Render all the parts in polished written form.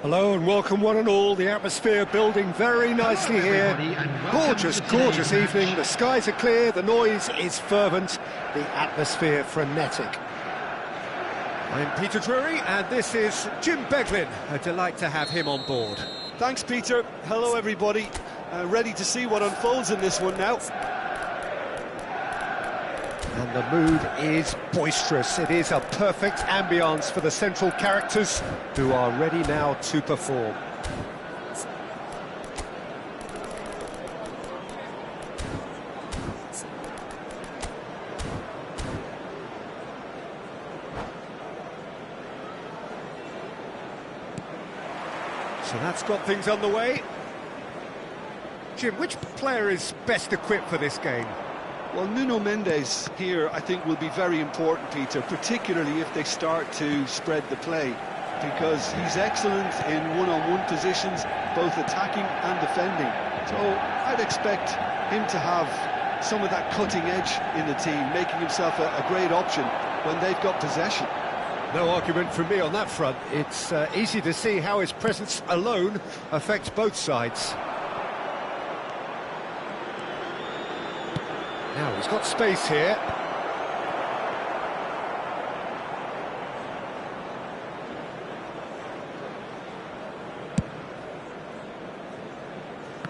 Hello and welcome one and all. The atmosphere building very nicely here. Gorgeous, gorgeous evening. The skies are clear, the noise is fervent, the atmosphere frenetic. I'm Peter Drury and this is Jim Beglin. A delight to have him on board. Thanks, Peter. Hello, everybody. Ready to see what unfolds in this one now. And the mood is boisterous. It is a perfect ambience for the central characters who are ready now to perform. So that's got things underway. Jim, which player is best equipped for this game? Well, Nuno Mendes here, I think, will be very important, Peter, particularly if they start to spread the play, because he's excellent in one-on-one positions, both attacking and defending. So I'd expect him to have some of that cutting edge in the team, making himself a great option when they've got possession. No argument from me on that front. It's easy to see how his presence alone affects both sides. Now he's got space here.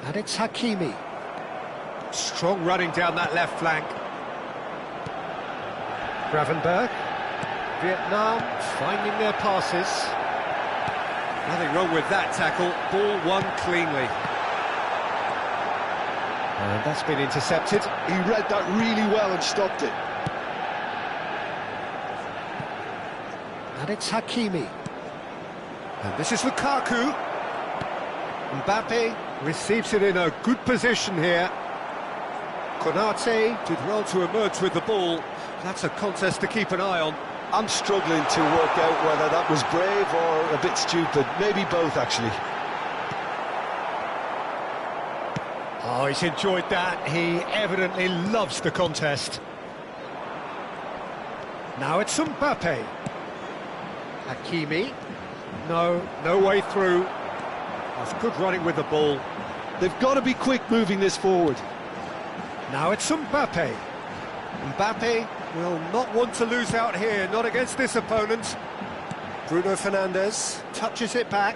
And it's Hakimi. Strong running down that left flank. Gravenberg. Vietnam finding their passes. Nothing wrong with that tackle. Ball won cleanly. And that's been intercepted. He read that really well and stopped it. And it's Hakimi. And this is Lukaku. Mbappe receives it in a good position here. Konate did well to emerge with the ball. That's a contest to keep an eye on. I'm struggling to work out whether that was brave or a bit stupid. Maybe both, actually. Oh, he's enjoyed that. He evidently loves the contest. Now it's Mbappe. Hakimi. No way through. That's good running with the ball. They've got to be quick moving this forward. Now it's Mbappe. Mbappe will not want to lose out here, not against this opponent. Bruno Fernandes touches it back.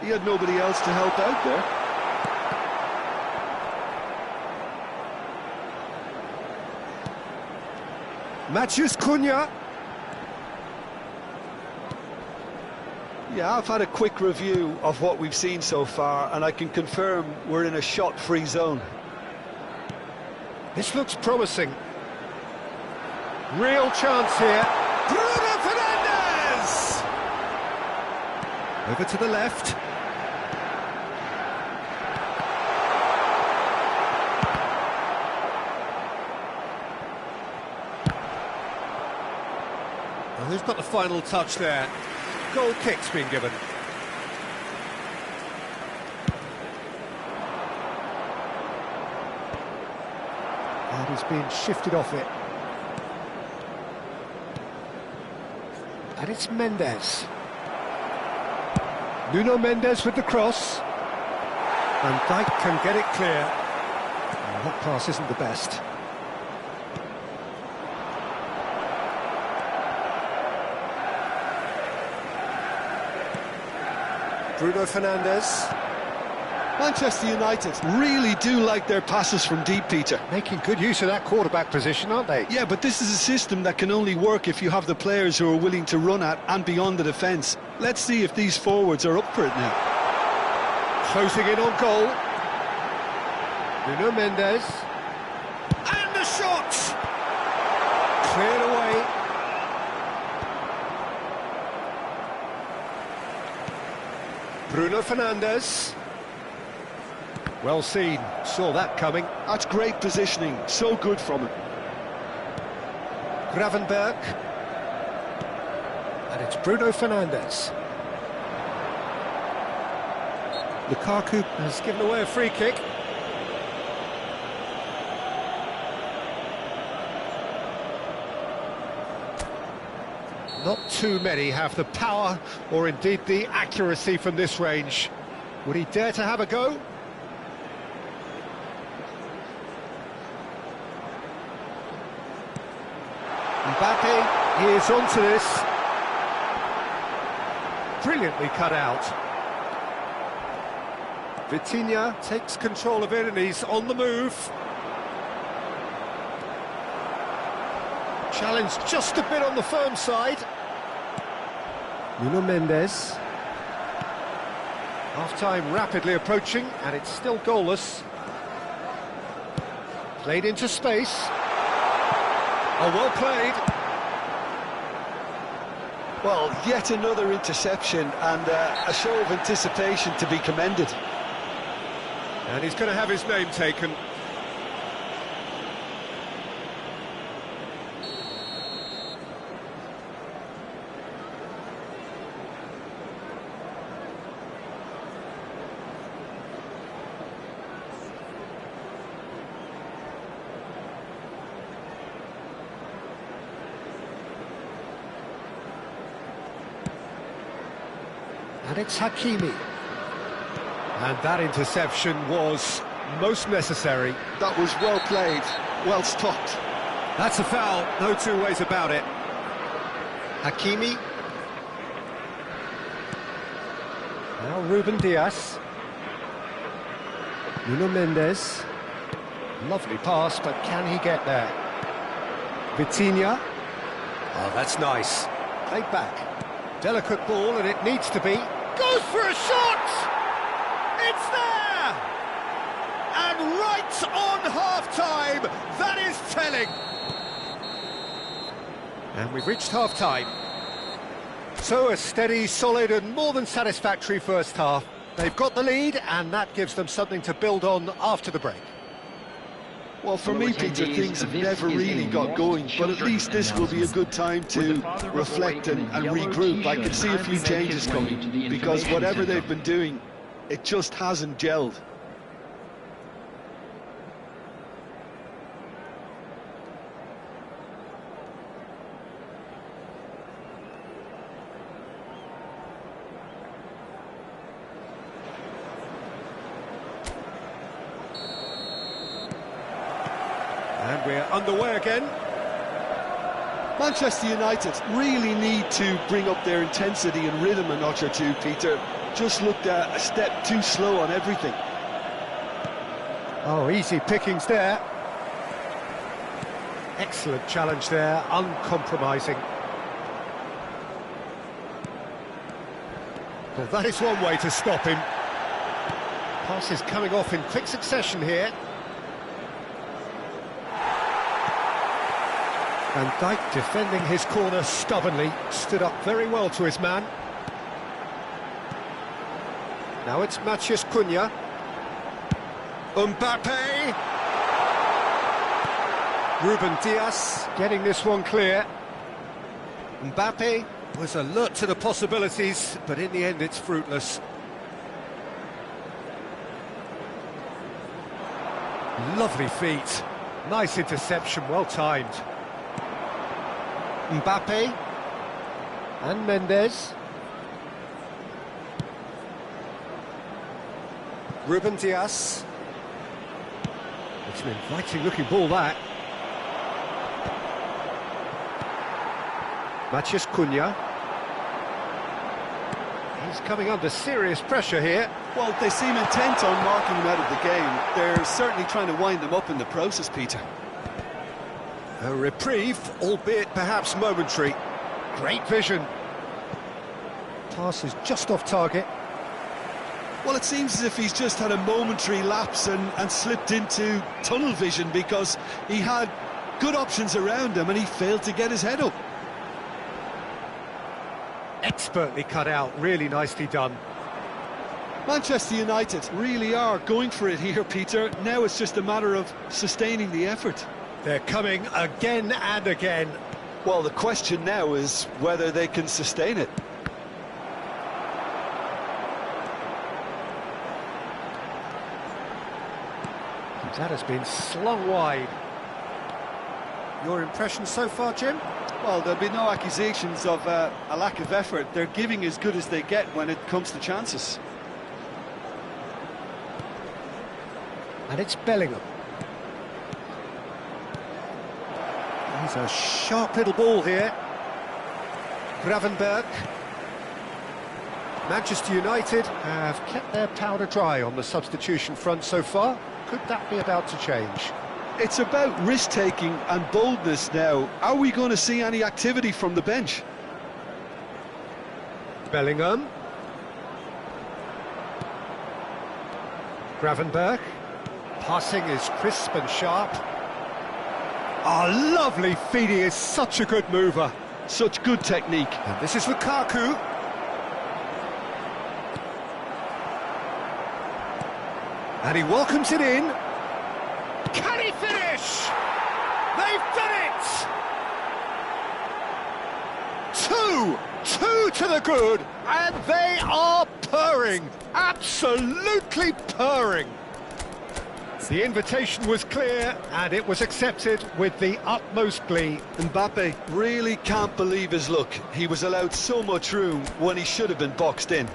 He had nobody else to help out there. Matheus Cunha. Yeah, I've had a quick review of what we've seen so far, and I can confirm we're in a shot-free zone. This looks promising. Real chance here. Bruno Fernandes! Over to the left. just got the final touch there. Goal kick's been given. And he's been shifted off it. And it's Mendes. Nuno Mendes with the cross. And Dijk can get it clear. And that pass isn't the best. Bruno Fernandes. Manchester United really do like their passes from deep, Peter. Making good use of that quarterback position, aren't they? Yeah, but this is a system that can only work if you have the players who are willing to run at and beyond the defence. Let's see if these forwards are up for it now. Closing in on goal. Nuno Mendes. And the shot! Cleared away. Bruno Fernandes. Well seen, saw that coming. That's great positioning, so good from him. Gravenberg. And it's Bruno Fernandes. Lukaku has given away a free kick. Not too many have the power or indeed the accuracy from this range. Would he dare to have a go? Mbappe, he is onto this. Brilliantly cut out. Vitinha takes control of it and he's on the move. Challenge just a bit on the firm side. Nuno Mendes. Half-time rapidly approaching and it's still goalless. Played into space. Oh, well played. Well, yet another interception and a show of anticipation to be commended. And he's going to have his name taken. And it's Hakimi. And that interception was most necessary. That was well played, well stopped. That's a foul, no two ways about it. Hakimi. Now Ruben Dias. Nuno Mendes. Lovely pass, but can he get there? Vitinha. Oh, that's nice. Played back. Delicate ball, and it needs to be. Goes for a shot! It's there! And right on half-time, that is telling. And we've reached half-time. So a steady, solid and more than satisfactory first half. They've got the lead, and that gives them something to build on after the break. Well, for me, Peter, things have never really got going, but at least this will be a good time to reflect and regroup. I can see a few changes coming, because whatever they've been doing, it just hasn't gelled. And we're underway again. Manchester United really need to bring up their intensity and rhythm a notch or two, Peter. Just looked a step too slow on everything. Oh, easy pickings there. Excellent challenge there, uncompromising. Well, that is one way to stop him. Passes coming off in quick succession here. And Dijk defending his corner stubbornly, stood up very well to his man. Now it's Matheus Cunha. Mbappe! Ruben Dias getting this one clear. Mbappe was alert to the possibilities, but in the end it's fruitless. Lovely feet. Nice interception, well timed. Mbappe. And Mendes. Ruben Dias. It's an inviting looking ball, that. Matheus Cunha. He's coming under serious pressure here. Well, they seem intent on marking him out of the game. They're certainly trying to wind them up in the process, Peter. A reprieve, albeit perhaps momentary. Great vision. Pass is just off target. Well, it seems as if he's just had a momentary lapse and slipped into tunnel vision, because he had good options around him and he failed to get his head up. Expertly cut out, really nicely done. Manchester United really are going for it here, Peter. Now it's just a matter of sustaining the effort. They're coming again and again. Well, the question now is whether they can sustain it. That has been slung wide. Your impression so far, Jim? Well, there'll be no accusations of a lack of effort. They're giving as good as they get when it comes to chances. And it's Bellingham. He's a sharp little ball here. Gravenberch. Manchester United have kept their powder dry on the substitution front so far. Could that be about to change? It's about risk-taking and boldness now. Are we going to see any activity from the bench? Bellingham. Gravenberch. Passing is crisp and sharp. Oh, lovely feet. He is such a good mover. Such good technique. And this is Lukaku. And he welcomes it in. Can he finish? They've done it! Two to the good, and they are purring. Absolutely purring. The invitation was clear, and it was accepted with the utmost glee. Mbappe really can't believe his luck. He was allowed so much room when he should have been boxed in.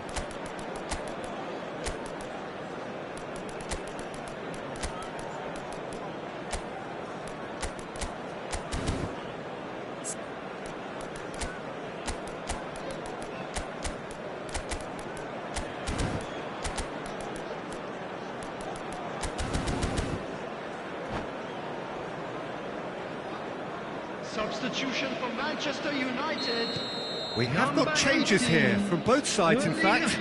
Substitution for Manchester United. We have got changes here from both sides, in fact.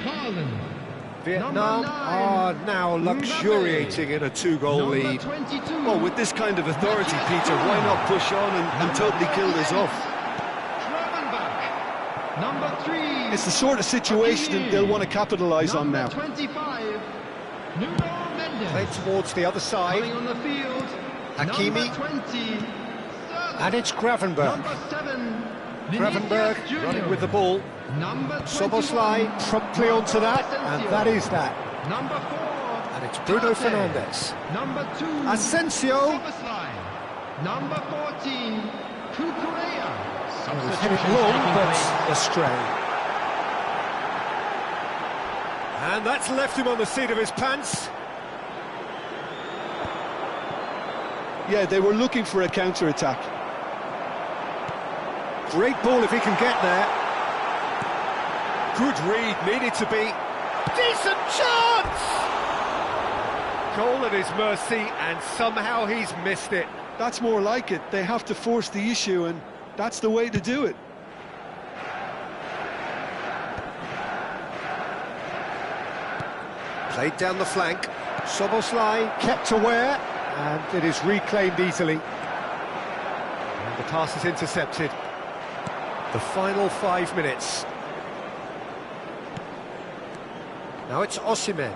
Vietnam are now luxuriating in a two-goal lead. Well, with this kind of authority, Peter, why not push on and totally kill this off? It's the sort of situation they'll want to capitalise on now. Played towards the other side. Hakimi. And it's Gravenberch. Gravenberch running with the ball. Szoboszlai promptly onto that, and that is that. And it's Bruno Fernandes. Asensio. Number 14, Cucurella. He was headed long, but astray. And that's left him on the seat of his pants. Yeah, they were looking for a counter-attack. Great ball if he can get there. Good read, needed to be. Decent chance! Goal at his mercy, and somehow he's missed it. That's more like it. They have to force the issue, and that's the way to do it. Played down the flank. Szoboszlai kept aware, and it is reclaimed easily. And the pass is intercepted. The final 5 minutes. Now it's Osimhen.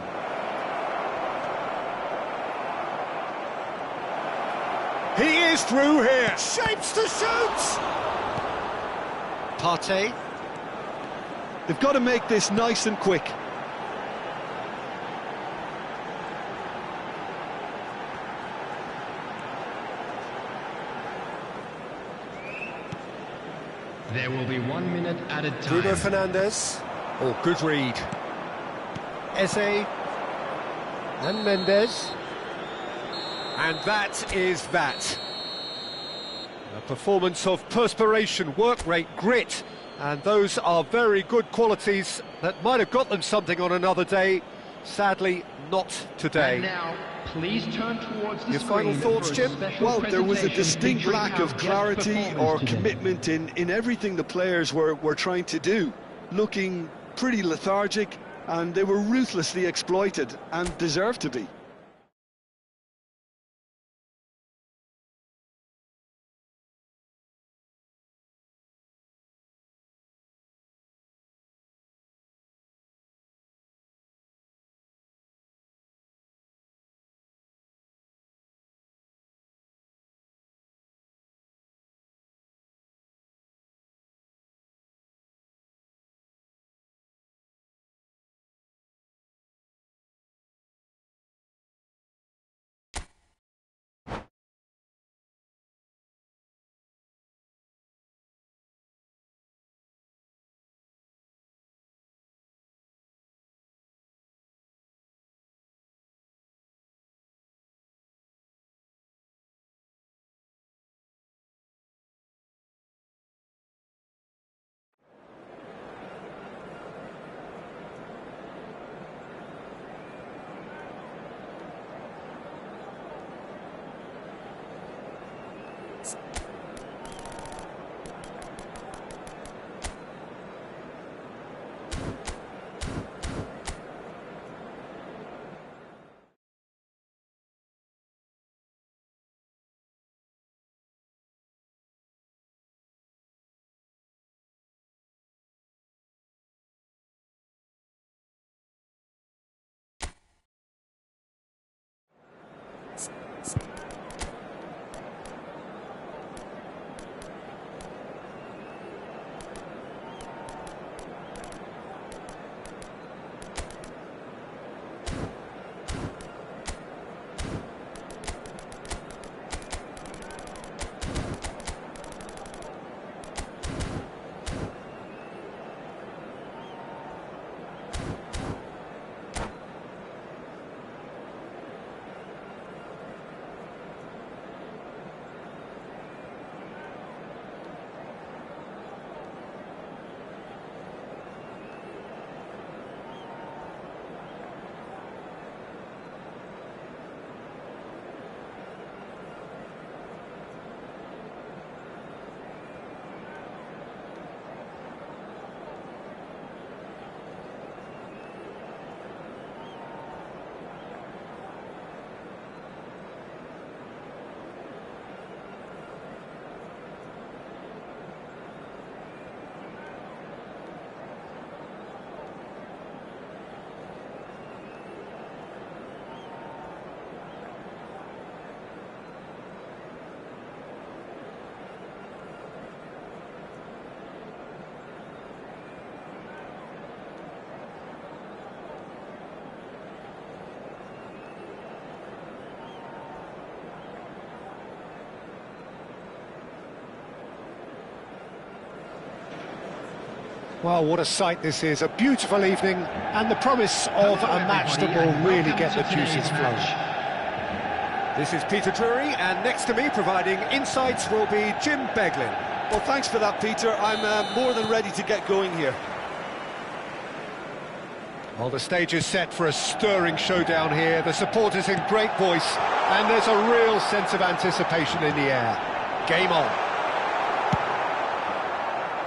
He is through here. Shapes to shoot! Partey. They've got to make this nice and quick. There will be 1 minute added time. Bruno Fernandes. Oh, good read. Eze. And Mendes. And that is that. A performance of perspiration, work rate, grit. And those are very good qualities that might have got them something on another day. Sadly, not today. And now, please turn towards the Your final screen thoughts, for a Jim? special Well, there was a presentation distinct featuring lack our of guest clarity performance or today. commitment in everything the players were trying to do. Looking pretty lethargic, and they were ruthlessly exploited, and deserved to be. Well, what a sight this is. A beautiful evening and the promise of a match that will really get the juices flowing. This is Peter Drury, and next to me providing insights will be Jim Beglin. Well, thanks for that, Peter. I'm more than ready to get going here. Well, the stage is set for a stirring showdown here. The supporters in great voice, and there's a real sense of anticipation in the air. Game on.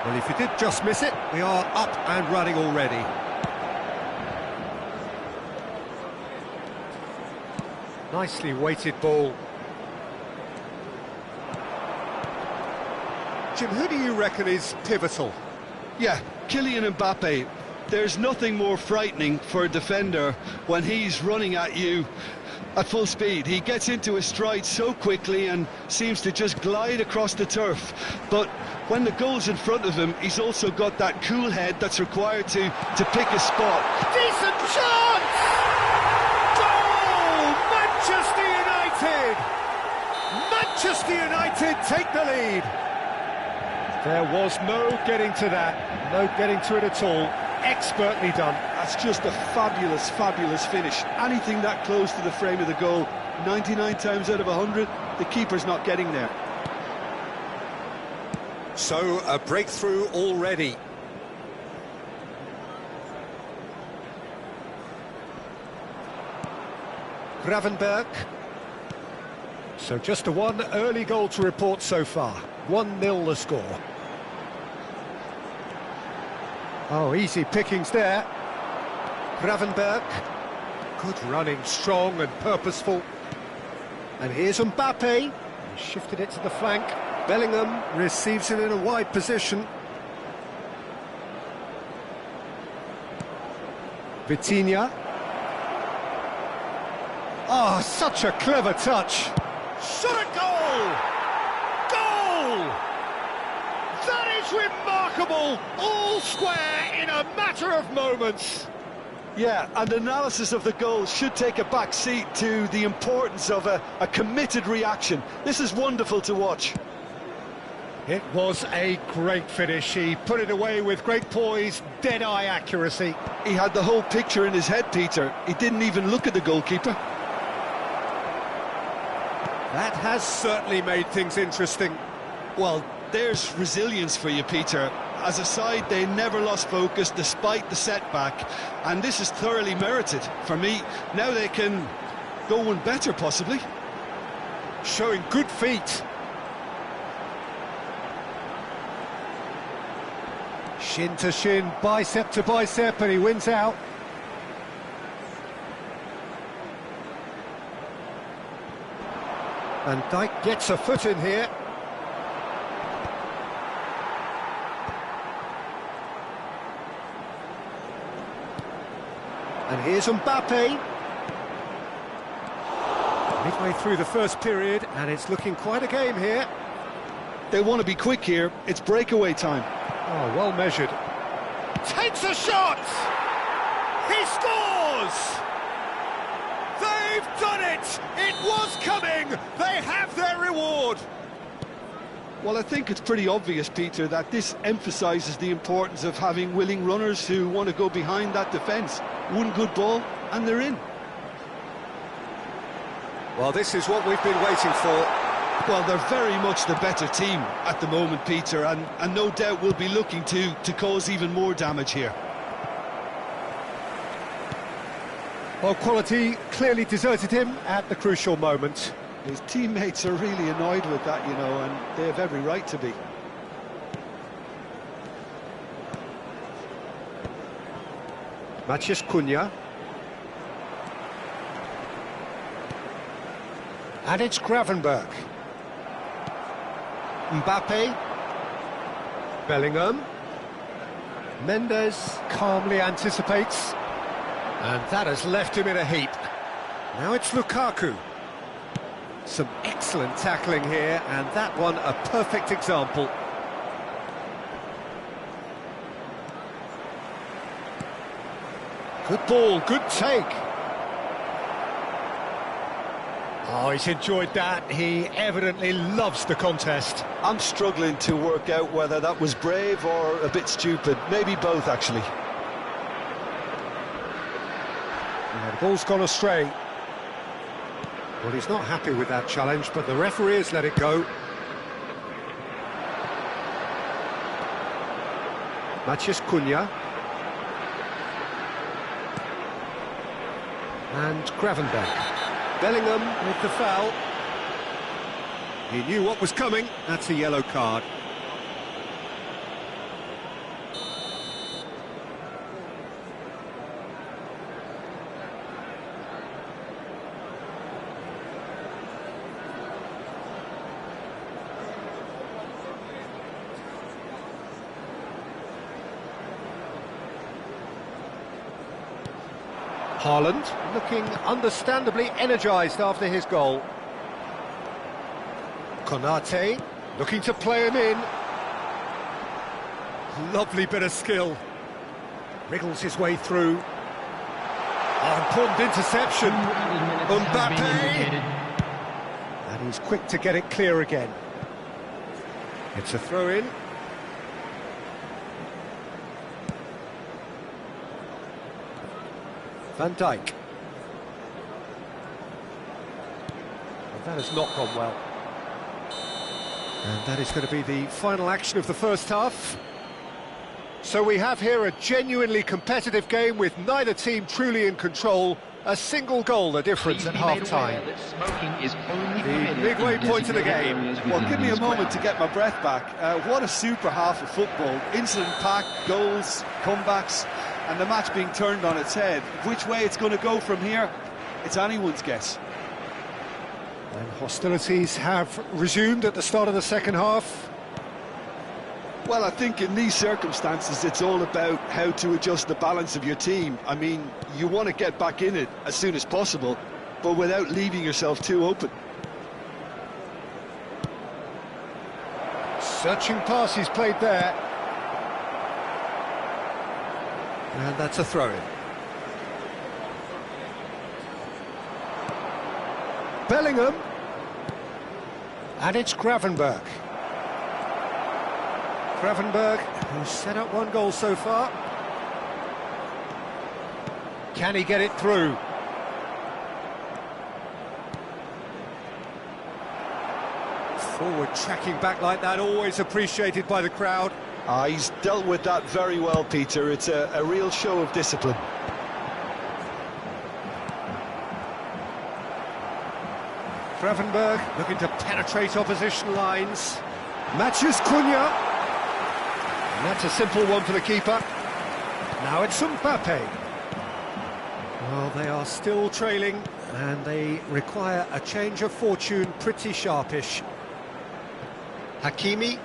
Well, if you did just miss it, we are up and running already. Nicely weighted ball. Jim, who do you reckon is pivotal? Yeah, Kylian Mbappe. There's nothing more frightening for a defender when he's running at you at full speed. He gets into his stride so quickly and seems to just glide across the turf. But when the goal's in front of him, he's also got that cool head that's required to pick a spot. Decent chance! Goal! Manchester United! Manchester United take the lead. There was no getting to that, no getting to it at all. Expertly done. That's just a fabulous, fabulous finish. Anything that close to the frame of the goal, 99 times out of 100, the keeper's not getting there. So, a breakthrough already. Gravenberg. So just a one early goal to report so far. 1-0 the score. Oh, easy pickings there. Gravenberg. Good running, strong and purposeful. And here's Mbappe. He shifted it to the flank. Bellingham receives it in a wide position. Vitinha. Oh, such a clever touch. Shot a goal! Goal! That is remarkable! All square in a matter of moments. Yeah, and analysis of the goal should take a back seat to the importance of a committed reaction. This is wonderful to watch. It was a great finish. He put it away with great poise, dead-eye accuracy. He had the whole picture in his head, Peter. He didn't even look at the goalkeeper. That has certainly made things interesting. Well, there's resilience for you, Peter. As a side, they never lost focus despite the setback, and this is thoroughly merited. For me, now they can go one better, possibly. Showing good feet. Shin to shin, bicep to bicep, and he wins out. And Dijk gets a foot in here. And here's Mbappe. Midway through the first period, and it's looking quite a game here. They want to be quick here. It's breakaway time. Oh, well measured. Takes a shot! He scores! They've done it! It was coming! They have their reward! Well, I think it's pretty obvious, Peter, that this emphasises the importance of having willing runners who want to go behind that defence. One good ball, and they're in. Well, this is what we've been waiting for. Well, they're very much the better team at the moment, Peter, and no doubt will be looking to cause even more damage here. Well, quality clearly deserted him at the crucial moment. His teammates are really annoyed with that, you know, and they have every right to be. Matheus Cunha. And it's Gravenberg. Mbappe. Bellingham. Mendes calmly anticipates. And that has left him in a heap. Now it's Lukaku. Some excellent tackling here, and that one a perfect example. Good ball, good take. Oh, he's enjoyed that. He evidently loves the contest. I'm struggling to work out whether that was brave or a bit stupid. Maybe both, actually. Yeah, the ball's gone astray. Well, he's not happy with that challenge, but the referee has let it go. Matheus Cunha. And Gravenberg. Bellingham with the foul. He knew what was coming. That's a yellow card. Haaland looking understandably energised after his goal. Konate looking to play him in. Lovely bit of skill. Wriggles his way through. Oh, important interception. Mbappe! And he's quick to get it clear again. It's a throw-in. Van Dijk. Well, that has not gone well. And that is going to be the final action of the first half. So we have here a genuinely competitive game with neither team truly in control. A single goal the difference at half-time. The midway point of the game. Well, give me a moment to get my breath back. What a super half of football. Incident-packed, goals, comebacks, and the match being turned on its head. Which way it's going to go from here, it's anyone's guess. And hostilities have resumed at the start of the second half. Well, I think in these circumstances, it's all about how to adjust the balance of your team. I mean, you want to get back in it as soon as possible, but without leaving yourself too open. Searching pass he's played there. And that's a throw-in. Bellingham. And it's Gravenberch. Gravenberch, who's set up one goal so far. Can he get it through? Forward tracking back like that, always appreciated by the crowd. He's dealt with that very well, Peter. It's a real show of discipline. Gravenberch looking to penetrate opposition lines. Matches Cunha. And that's a simple one for the keeper. Now it's Mbappe. Well, they are still trailing, and they require a change of fortune pretty sharpish. Hakimi.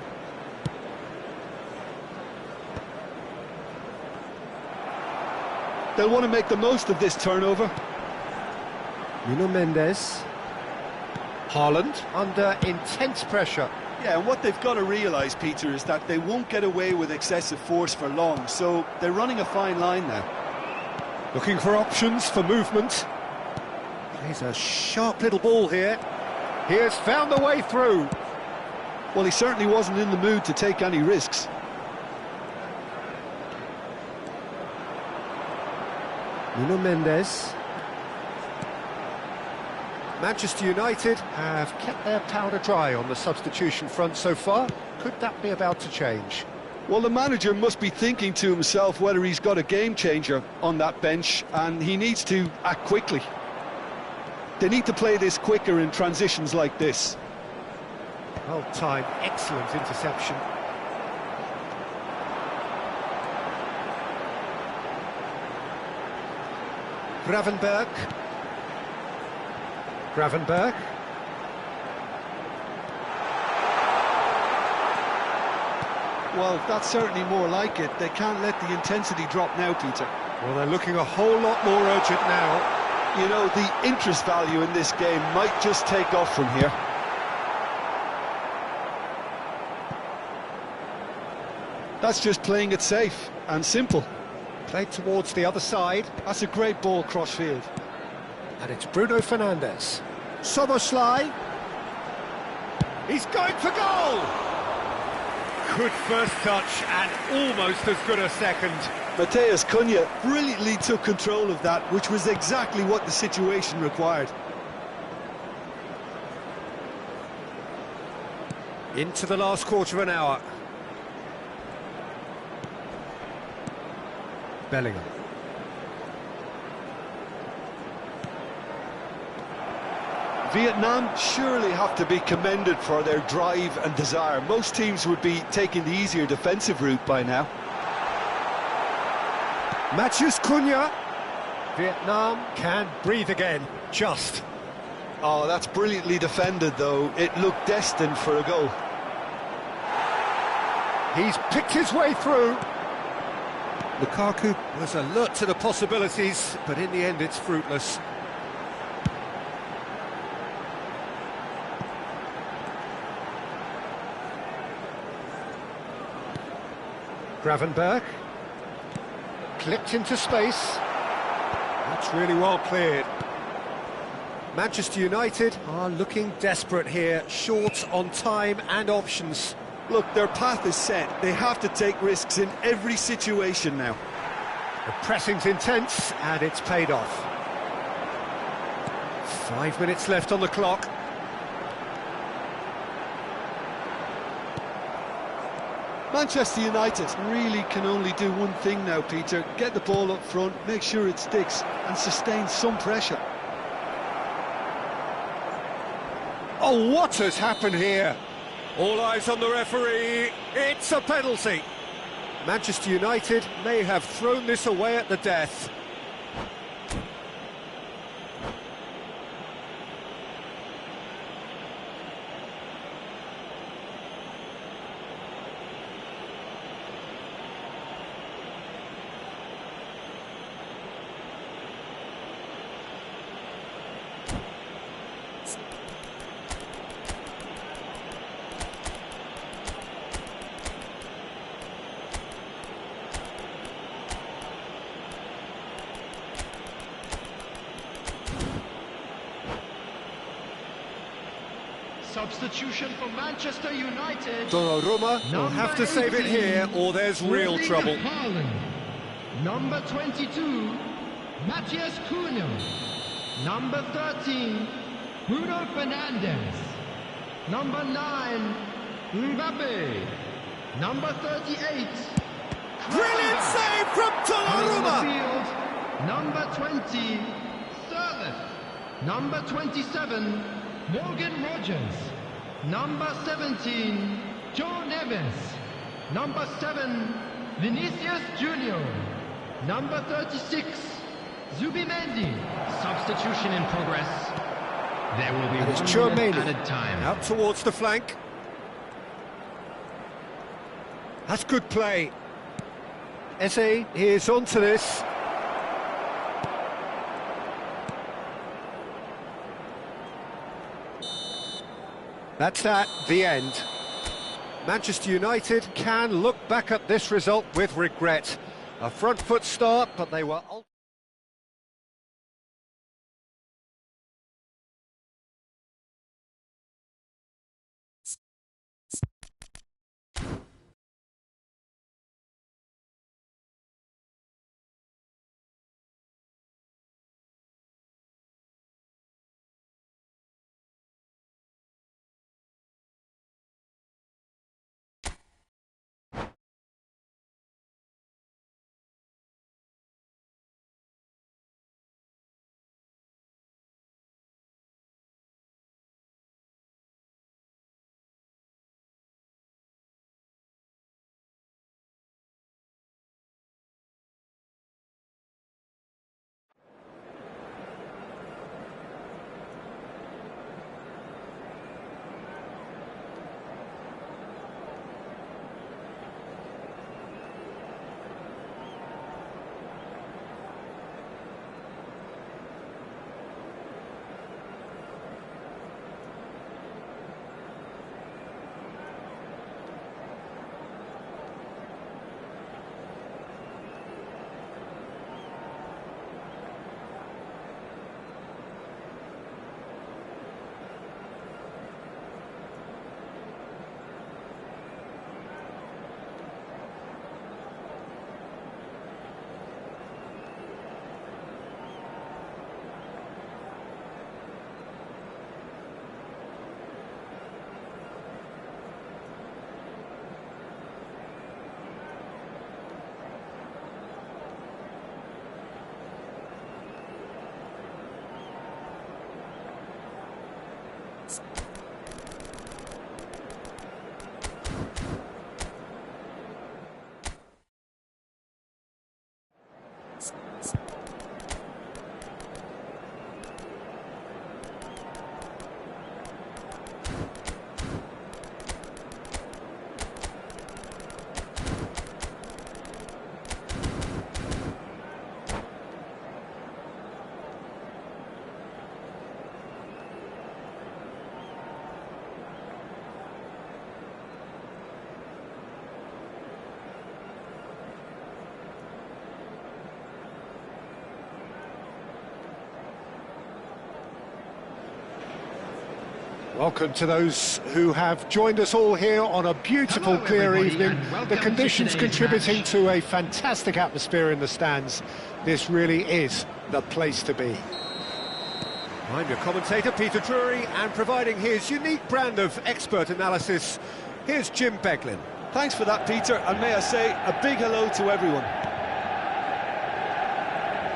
They'll want to make the most of this turnover. Nuno Mendes. Haaland under intense pressure. Yeah, and what they've got to realise, Peter, is that they won't get away with excessive force for long, so they're running a fine line now. Looking for options for movement. He's a sharp little ball here. He has found the way through. Well, he certainly wasn't in the mood to take any risks. Nuno Mendes. Manchester United have kept their powder dry on the substitution front so far. Could that be about to change? Well, the manager must be thinking to himself whether he's got a game changer on that bench, and he needs to act quickly. They need to play this quicker in transitions like this. Well timed, excellent interception. Gravenberch. Gravenberch. Well, that's certainly more like it. They can't let the intensity drop now, Peter. Well, they're looking a whole lot more urgent now. You know, the interest value in this game might just take off from here. That's just playing it safe and simple. Played towards the other side. That's a great ball cross-field. And it's Bruno Fernandes. Soboslai. He's going for goal! Good first touch and almost as good a second. Matheus Cunha brilliantly took control of that, which was exactly what the situation required. Into the last quarter of an hour. Bellingham. Vietnam surely have to be commended for their drive and desire. Most teams would be taking the easier defensive route by now. Matthews Cunha. Vietnam can breathe again, just. Oh, that's brilliantly defended, though. It looked destined for a goal. He's picked his way through. Lukaku was alert to the possibilities, but in the end it's fruitless. Gravenberg. Clipped into space. That's really well cleared. Manchester United are looking desperate here, short on time and options. Look, their path is set. They have to take risks in every situation now. The pressing's intense, and it's paid off. 5 minutes left on the clock. Manchester United really can only do one thing now, Peter. Get the ball up front, make sure it sticks, and sustain some pressure. Oh, what has happened here? All eyes on the referee. It's a penalty. Manchester United may have thrown this away at the death. Substitution for Manchester United. Donnarumma will have to save it here, or there's real trouble. Haaland. Number 22, Matthias Cunha. Number 13, Bruno Fernandes. Number 9, Mbappe. Number 38, Brilliant save from Donnarumma! Field. Number 20, Sirleaf. Number 27, Morgan Rogers. Number 17, Joe Neves. Number 7, Vinicius Junior. Number 36, Zubimendi. Substitution in progress. There will be 1 minute added time. Out towards the flank. That's good play. Eze is onto this. That's that, the end. Manchester United can look back at this result with regret. A front foot start, but they were... Welcome to those who have joined us all here on a beautiful, Hello, clear everybody, evening. and welcome The to conditions today's contributing match. to a fantastic atmosphere in the stands. This really is the place to be. I'm your commentator, Peter Drury, and providing his unique brand of expert analysis, here's Jim Beglin. Thanks for that, Peter, and may I say a big hello to everyone.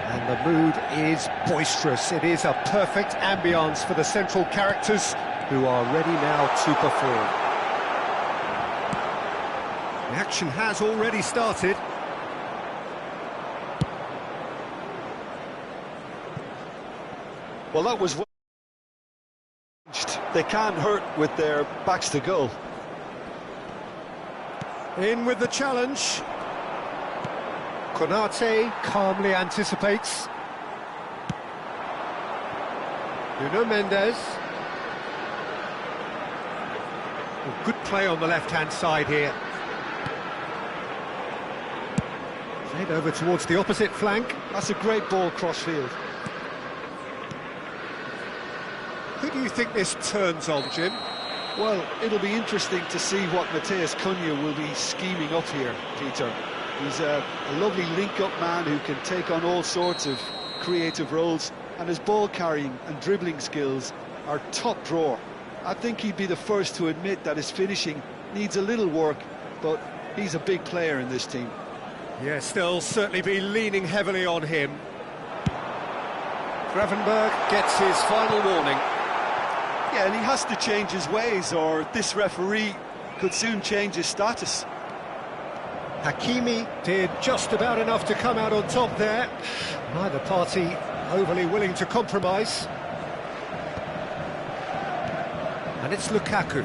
And the mood is boisterous. It is a perfect ambience for the central characters who are ready now to perform. The action has already started. Well, that was... They can't hurt with their backs to goal. In with the challenge. Konate calmly anticipates. Nuno Mendes. Oh, good play on the left-hand side here. Played over towards the opposite flank. That's a great ball cross-field. Who do you think this turns on, Jim? Well, it'll be interesting to see what Mateus Cunha will be scheming up here, Peter. He's a lovely link-up man who can take on all sorts of creative roles, and his ball-carrying and dribbling skills are top drawer. I think he'd be the first to admit that his finishing needs a little work, but he's a big player in this team. Yes, they'll certainly be leaning heavily on him. Gravenberg gets his final warning. Yeah, and he has to change his ways, or this referee could soon change his status. Hakimi did just about enough to come out on top there. Neither party overly willing to compromise. And it's Lukaku.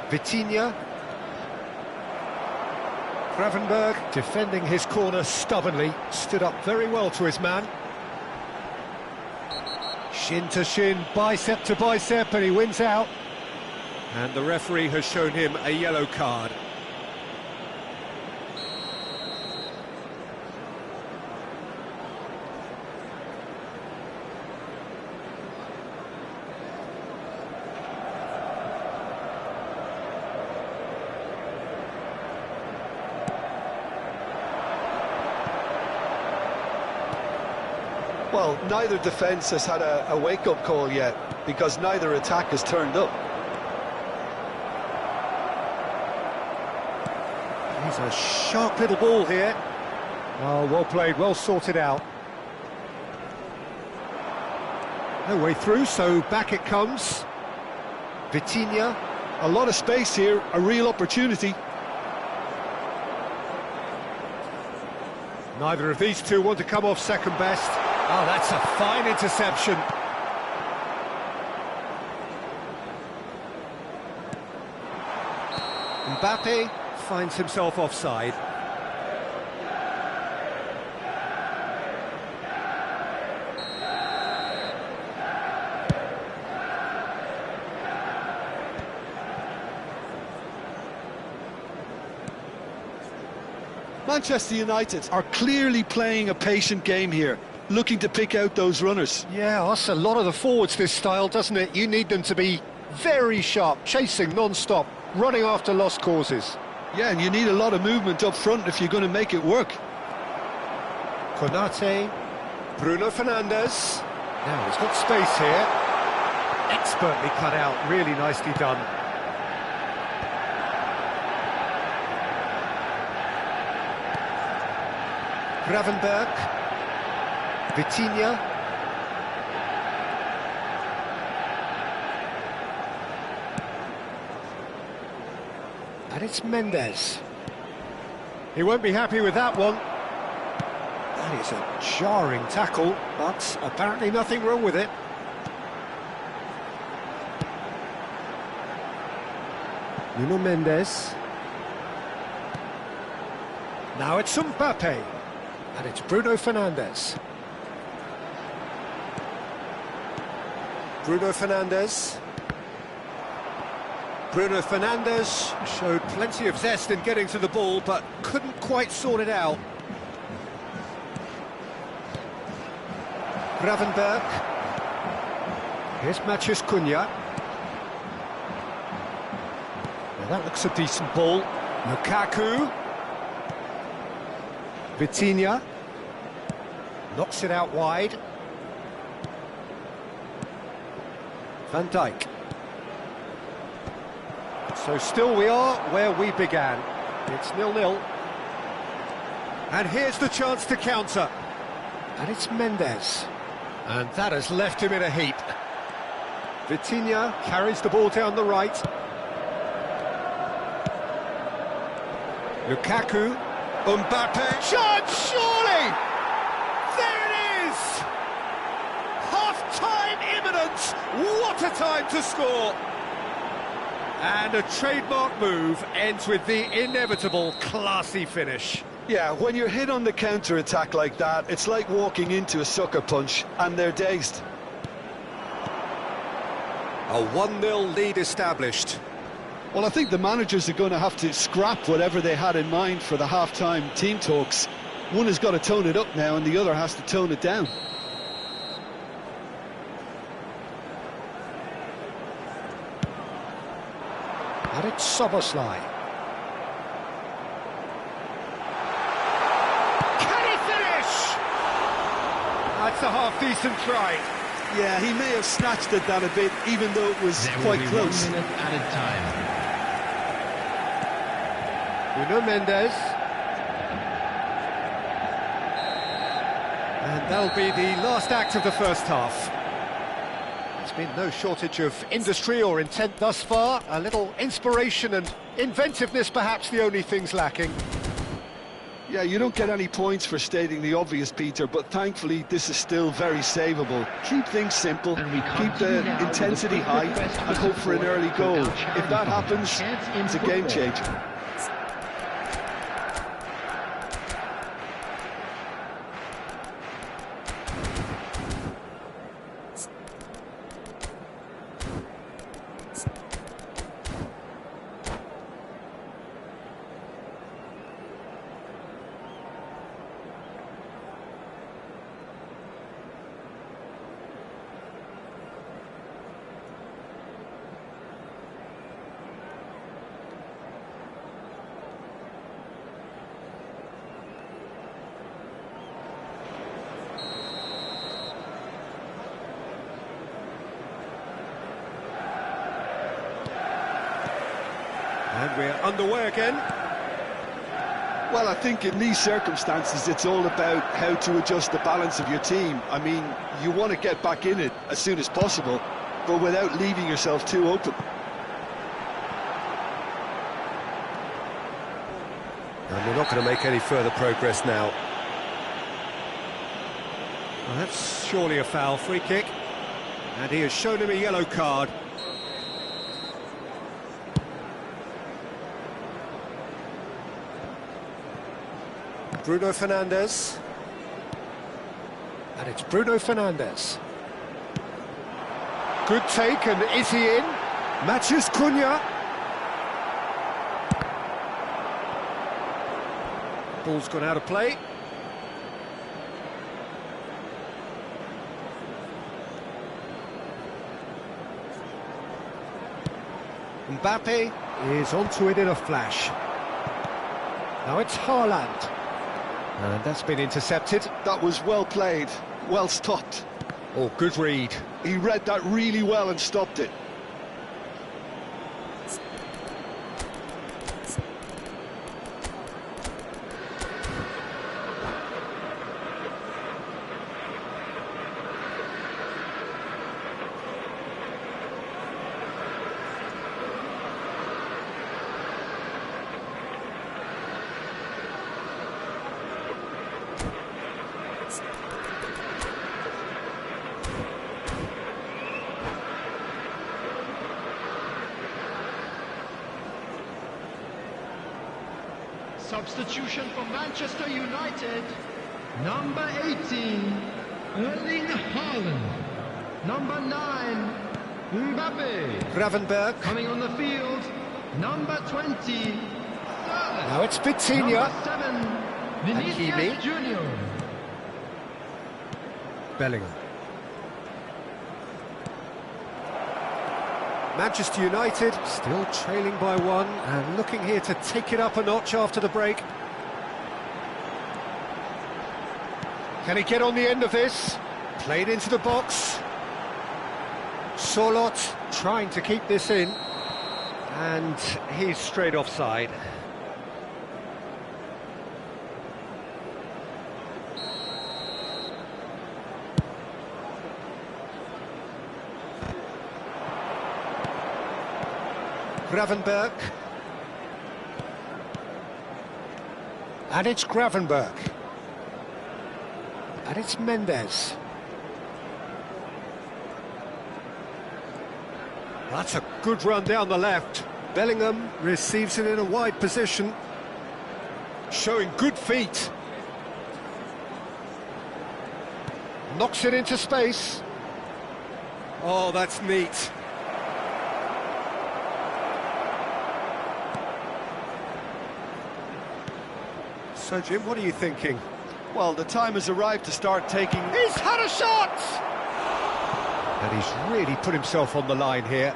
Vitinha. Gravenberg defending his corner stubbornly, stood up very well to his man. Shin to shin, bicep to bicep, and he wins out. And the referee has shown him a yellow card. Well, neither defence has had a wake-up call yet, because neither attack has turned up. He's a sharp little ball here. Oh, well played, well sorted out. No way through, so back it comes. Vitinha. A lot of space here, a real opportunity. Neither of these two want to come off second best. Oh, that's a fine interception. Mbappe finds himself offside. Manchester United are clearly playing a patient game here, looking to pick out those runners. Yeah, that's a lot of the forwards, this style, doesn't it? You need them to be very sharp, chasing non-stop, running after lost causes. Yeah, and you need a lot of movement up front if you're going to make it work. Konate, Bruno Fernandes. Now he's got space here. Expertly cut out, really nicely done. Gravenberg. Vitinha. And it's Mendes. He won't be happy with that one. That is a jarring tackle, but apparently nothing wrong with it. Nuno Mendes. Now it's Mbappe. And it's Bruno Fernandes. Bruno Fernandes. Bruno Fernandes showed plenty of zest in getting to the ball, but couldn't quite sort it out. Gravenberg. Here's Matheus Cunha. Now that looks a decent ball. Lukaku. Vitinha. Knocks it out wide. Van Dijk. So still we are where we began. It's 0-0. And here's the chance to counter. And it's Mendes. And that has left him in a heap. Vitinha carries the ball down the right. Lukaku. Mbappe. Shot, surely! There it is! Half-time imminent! What a time to score! And a trademark move ends with the inevitable classy finish. Yeah, when you're hit on the counter-attack like that, it's like walking into a sucker punch, and they're dazed. A 1-0 lead established. Well, I think the managers are going to have to scrap whatever they had in mind for the half-time team talks. One has got to tone it up now, and the other has to tone it down. And it's Szoboszlai. Can he finish? That's a half-decent try. Yeah, he may have snatched at that a bit, even though it was quite close. 1 minute added time. Nuno Mendes. And that'll be the last act of the first half. There's been no shortage of industry or intent thus far. A little inspiration and inventiveness, perhaps the only things lacking. Yeah, you don't get any points for stating the obvious, Peter, but thankfully this is still very savable. Keep things simple, keep the intensity high, and hope for an early goal. If that happens, it's a game changer. And we're underway again. Well, I think in these circumstances, it's all about how to adjust the balance of your team. I mean, you want to get back in it as soon as possible, but without leaving yourself too open. And we're not going to make any further progress now. Well, that's surely a foul, free kick. And he has shown him a yellow card. Bruno Fernandes. And it's Bruno Fernandes. Good take, and is he in? Matheus Cunha. Ball's gone out of play. Mbappe is onto it in a flash. Now it's Haaland. And that's been intercepted. That was well played, well stopped. Oh, good read. He read that really well and stopped it. Substitution for Manchester United. Number 18, Erling Haaland. Number 9, Mbappe. Gravenberg. Coming on the field, number 20, Sterling. Now it's Vitinha. Number 7, Vinicius Hakimi. Junior. Bellingham. Manchester United still trailing by one and looking here to take it up a notch after the break. Can he get on the end of this? Played into the box. Solot trying to keep this in, and he's straight offside. Gravenberg. And it's Gravenberg. And it's Mendes. That's a good run down the left. Bellingham receives it in a wide position, showing good feet. Knocks it into space. Oh, that's neat. So, Jim, what are you thinking? Well, the time has arrived to start taking... He's had a shot! And he's really put himself on the line here.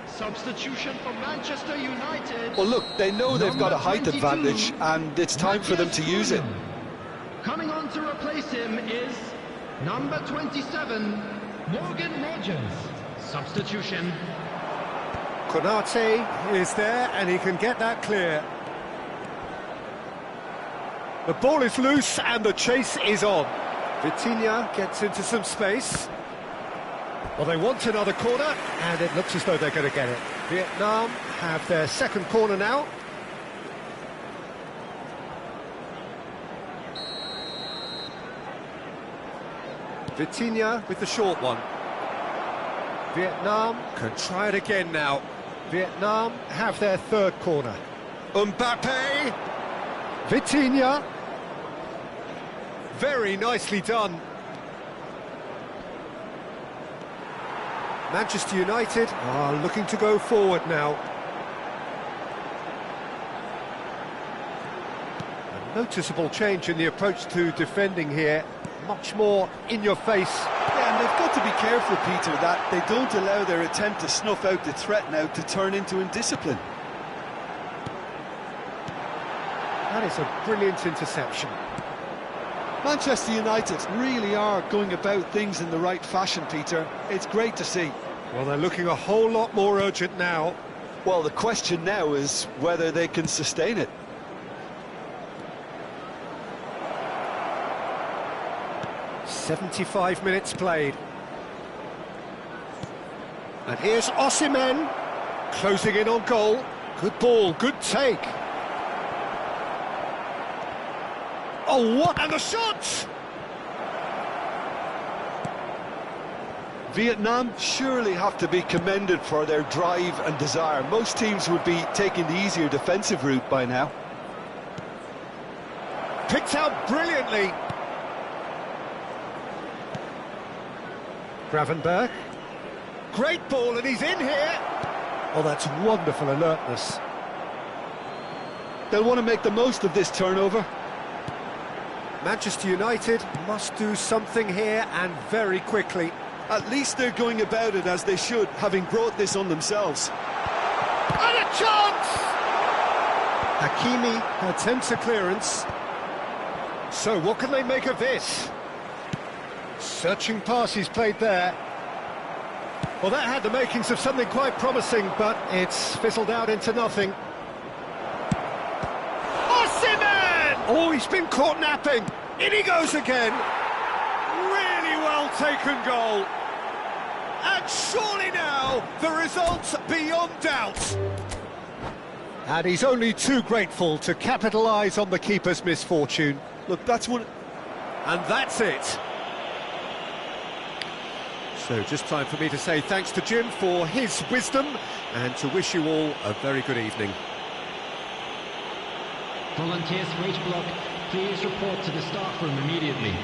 Substitution for Manchester United. Well, look, they know they've got a height 22, advantage, and it's time for them to use it. Coming on to replace him is number 27, Morgan Rogers. Substitution. Konate is there, and he can get that clear. The ball is loose, and the chase is on. Vitinha gets into some space. Well, they want another corner, and it looks as though they're going to get it. Vietnam have their second corner now. Vitinha with the short one. Vietnam can try it again now. Vietnam have their third corner. Mbappe! Vitinha! Very nicely done. Manchester United are looking to go forward now. A noticeable change in the approach to defending here. Much more in your face. Yeah, and they've got to be careful, Peter, that they don't allow their attempt to snuff out the threat now to turn into indiscipline. That is a brilliant interception. Manchester United really are going about things in the right fashion, Peter. It's great to see. Well, they're looking a whole lot more urgent now. Well, the question now is whether they can sustain it. "75 minutes played. And here's Osimhen, closing in on goal. Good ball, good take. Oh, what? And the shot! Vietnam surely have to be commended for their drive and desire. Most teams would be taking the easier defensive route by now. Picked out brilliantly. Gravenberg. Great ball, and he's in here. Oh, that's wonderful alertness. They'll want to make the most of this turnover. Manchester United must do something here, and very quickly. At least they're going about it as they should, having brought this on themselves. And a chance! Hakimi attempts a clearance. So what can they make of this? Searching pass he's played there. Well, that had the makings of something quite promising, but it's fizzled out into nothing. Osimhen! Oh, he's been caught napping. In he goes again. Really well taken goal. And surely now, the result's beyond doubt. And he's only too grateful to capitalise on the keeper's misfortune. Look, that's one... And that's it. So just time for me to say thanks to Jim for his wisdom and to wish you all a very good evening. Volunteers for each block, please report to the staff room immediately.